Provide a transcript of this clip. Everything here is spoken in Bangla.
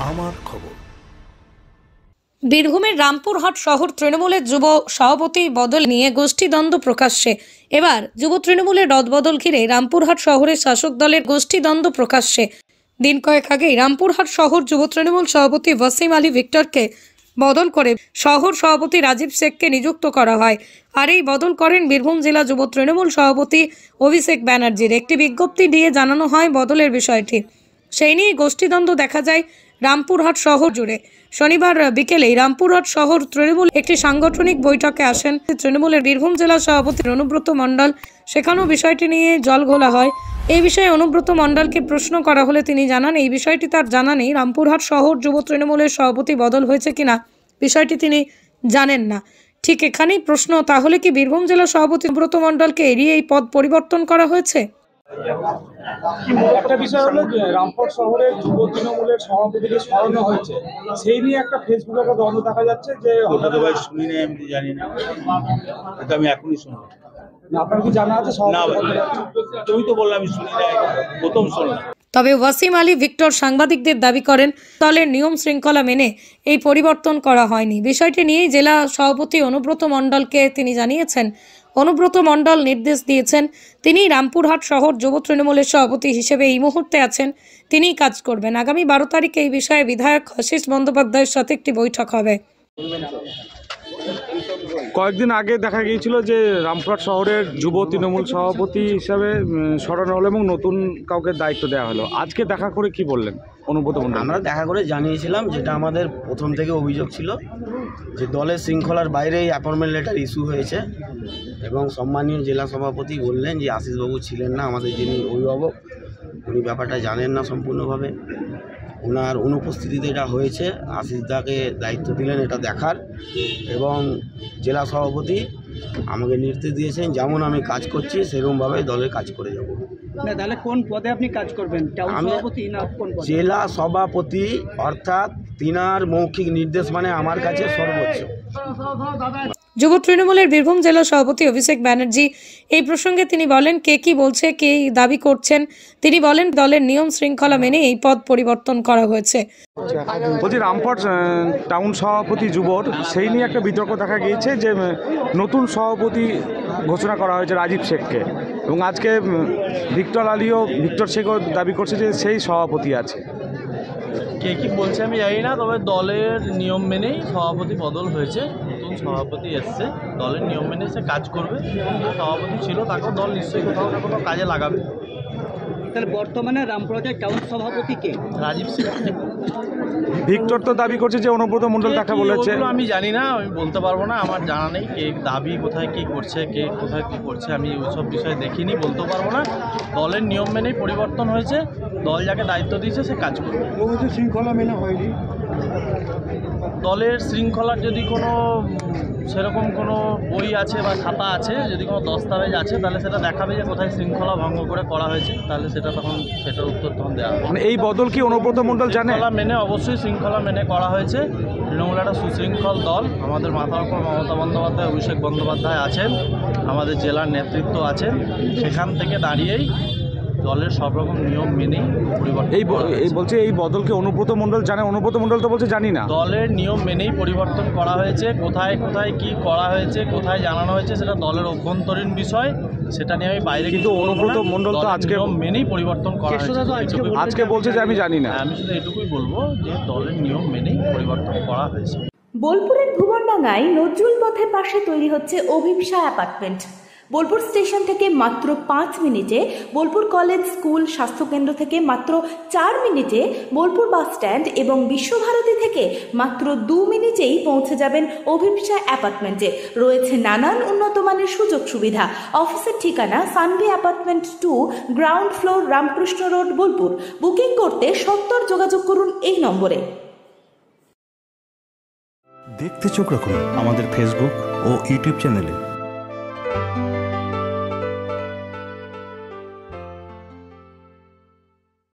আমার খবর। বীরভূমের রামপুরহাট শহর তৃণমূলের যুব সভাপতি বদল নিয়ে গোষ্ঠীদ্বন্দ্ব প্রকাশ্যে। এবার যুব তৃণমূলের রদবদল ঘিরে রামপুরহাট শহরের শাসক দলের গোষ্ঠীদ্বন্দ্ব প্রকাশ্যে। দিন কয়েক আগেই রামপুরহাট শহর যুব তৃণমূল সভাপতি ওয়াসিম আলী ভিক্টরকে বদল করে শহর সভাপতি রাজীব শেখকে নিযুক্ত করা হয়। আর এই বদল করেন বীরভূম জেলা যুব তৃণমূল সভাপতি অভিষেক ব্যানার্জির। একটি বিজ্ঞপ্তি দিয়ে জানানো হয় বদলের বিষয়টি। সেই নিয়ে গোষ্ঠীদ্বন্দ্ব দেখা যায় রামপুরহাট শহর জুড়ে। শনিবার বিকেলে রামপুরহাট শহর তৃণমূল একটি সাংগঠনিক বৈঠকে আসেন তৃণমূলের বীরভূম জেলা সভাপতি অনুব্রত মণ্ডল। সেখানেও বিষয়টি নিয়ে জল ঘোলা হয়। এই বিষয়ে অনুব্রত মণ্ডলকে প্রশ্ন করা হলে তিনি জানান, এই বিষয়টি তার জানা নেই। রামপুরহাট শহর যুব তৃণমূলের সভাপতি বদল হয়েছে কিনা বিষয়টি তিনি জানেন না। ঠিক এখানেই প্রশ্ন, তাহলে কি বীরভূম জেলা সভাপতি অনুব্রত মণ্ডলকে এড়িয়ে এই পদ পরিবর্তন করা হয়েছে? একটা বিষয় হলো যে রামপুর শহরের যুব তৃণমূলের সভাপতিকে সরানো হয়েছে, সেই নিয়ে একটা ফেসবুকে একটা দ্বন্দ্ব দেখা যাচ্ছে যে ওটা তো ভাই শুনি না, আমি জানি না, এটা আমি এখনই শুনলাম। আপনার কি জানা আছে? না ভাই, তুমি তো বললাম আমি শুনি না, প্রথম শুনলাম। তবে ওয়াসিম আলী ভিক্টর সাংবাদিকদের দাবি করেন, দলের নিয়ম শৃঙ্খলা মেনে এই পরিবর্তন করা হয়নি। বিষয়টি নিয়েই জেলা সভাপতি অনুব্রত মণ্ডলকে তিনি জানিয়েছেন। অনুব্রত মণ্ডল নির্দেশ দিয়েছেন, তিনি রামপুরহাট শহর যুব তৃণমূলের সভাপতি হিসেবে এই মুহূর্তে আছেন, তিনিই কাজ করবেন। আগামী 12 তারিখে এই বিষয়ে বিধায়ক আশিস বন্দ্যোপাধ্যায়ের সাথে একটি বৈঠক হবে। কয়েকদিন আগে দেখা গিয়েছিল যে রামপুরহাট শহরের যুব তৃণমূল সভাপতি হিসাবে সরানো হলো এবং নতুন কাউকে দায়িত্ব দেওয়া হলো। আজকে দেখা করে কি বললেন অনুব্রত মণ্ডল? আমরা দেখা করে জানিয়েছিলাম, যেটা আমাদের প্রথম থেকে অভিযোগ ছিল যে দলের শৃঙ্খলার বাইরে এই অ্যাপয়েন্টমেন্ট লেটার ইস্যু হয়েছে এবং সম্মানীয় জেলা সভাপতি বললেন যে আশিসবাবু ছিলেন না, আমাদের যিনি অভিভাবক, উনি ব্যাপারটা জানেন না সম্পূর্ণভাবে, ওনার অনুপস্থিতিতে এটা হয়েছে। আশিসদাকে দায়িত্ব দিলেন এটা দেখার, এবং জেলা সভাপতি আমাকে নির্দেশ দিয়েছেন যেমন আমি কাজ করছি সেরকমভাবে দলের কাজ করে যাব। না, তাহলে কোন পদে আপনি কাজ করবেন? আমি জেলা সভাপতি, অর্থাৎ তিনার মৌখিক নির্দেশ মানে আমার কাছে সর্বোচ্চ। যুব তৃণমূলের বীরভূম জেলা সভাপতি অভিষেক ব্যানার্জি এই প্রসঙ্গে তিনি বলেন, কে কি বলছে, কে দাবি করছেন। তিনি বলেন, দলের নিয়ম শৃঙ্খলা মেনে এই পদ পরিবর্তন করা হয়েছে। বলছি, রামপুরহাট টাউন সভাপতি যুবর, সেই নিয়ে একটা বিতর্ক দেখা গিয়েছে যে নতুন সভাপতি ঘোষণা করা হয়েছে রাজীব শেখকে, এবং আজকে ভিক্টর শেখও দাবি করছে যে সেই সভাপতি আছে। কে কি বলছে আমি জানি না, তবে দলের নিয়ম মেনেই সভাপতি বদল হয়েছে, নতুন সভাপতি এসছে, দলের নিয়ম মেনে সে কাজ করবে। যে সভাপতি ছিল তাকেও দল নিশ্চয়ই কোথাও না কোথাও কাজে লাগাবে। তাহলে বর্তমানে রামপুরহাটের টাউন সভাপতি কে? রাজীব সিং। ভিক্টর তো দাবি করছে যে অনুব্রত মণ্ডল তাকে বলেছে। আমি জানি না, আমি বলতে পারবো না, আমার জানা নেই কে দাবি কোথায় কি করছে, কে কোথায় কি করছে, আমি ওইসব বিষয়ে দেখিনি, বলতে পারবো না। দলের নিয়ম মেনেই পরিবর্তন হয়েছে, দল যাকে দায়িত্ব দিয়েছে সে কাজ করবে। শৃঙ্খলা মেনে হয়নি। দলের শৃঙ্খলার যদি কোনো সেরকম কোনো বই আছে বা খাতা আছে, যদি কোনো দস্তাবেজ আছে, তাহলে সেটা দেখাবে যে কোথায় শৃঙ্খলা ভঙ্গ করে করা হয়েছে, তাহলে সেটা তখন সেটার উত্তর তখন দেওয়া হবে। মানে এই বদল কি অনুব্রত মণ্ডল জানে? শৃঙ্খলা মেনে, অবশ্যই শৃঙ্খলা মেনে করা হয়েছে। তৃণমূল একটা সুশৃঙ্খল দল, আমাদের মাথার উপর মমতা বন্দ্যোপাধ্যায়, অভিষেক বন্দ্যোপাধ্যায় আছেন, আমাদের জেলার নেতৃত্ব আছেন, সেখান থেকে দাঁড়িয়েই দলের সব রকম নিয়ম মেনেই পরিবর্তন। এই বলছে এই বদলকে অনুব্রত মণ্ডল জানে? অনুব্রত মণ্ডল তো বলছে জানি না। দলের নিয়ম মেনেই পরিবর্তন করা হয়েছে, কোথায় কোথায় কি করা হয়েছে, কোথায় জানানো হয়েছে, সেটা দলের অভ্যন্তরীণ বিষয়, সেটা নিয়ে আমি বাইরে। কিন্তু অনুব্রত মণ্ডল তো আজকে নিয়ম মেনেই পরিবর্তন করা হয়েছে, আজকে বলছে যে আমি জানি না। আমি শুধু এটুকুই বলবো যে দলের নিয়ম মেনেই পরিবর্তন করা হয়েছে। বোলপুরের ভুবনডাঙ্গায় নজরুল পথের পাশে তৈরি হচ্ছে অভিপ্সা অ্যাপার্টমেন্ট। বোলপুর স্টেশন থেকে মাত্র 5 মিনিটে, বোলপুর কলেজ, স্কুল, স্বাস্থ্যকেন্দ্র থেকে মাত্র 4 মিনিটে, বোলপুর বাস স্ট্যান্ড এবং বিশ্বভারতী থেকে মাত্র 2 মিনিটেই পৌঁছে যাবেন অভিপ্সা অ্যাপার্টমেন্টে। রয়েছে নানান উন্নত মানের সুযোগ সুবিধা। অফিসের ঠিকানা Sanvi apartment 2, ground floor, Ramakrishna road, Bolpur. Booking করতে 70 যোগাযোগ করুন এই নম্বরে। দেখতে চোখ রাখুন আমাদের ফেসবুক ও ইউটিউব চ্যানেলে।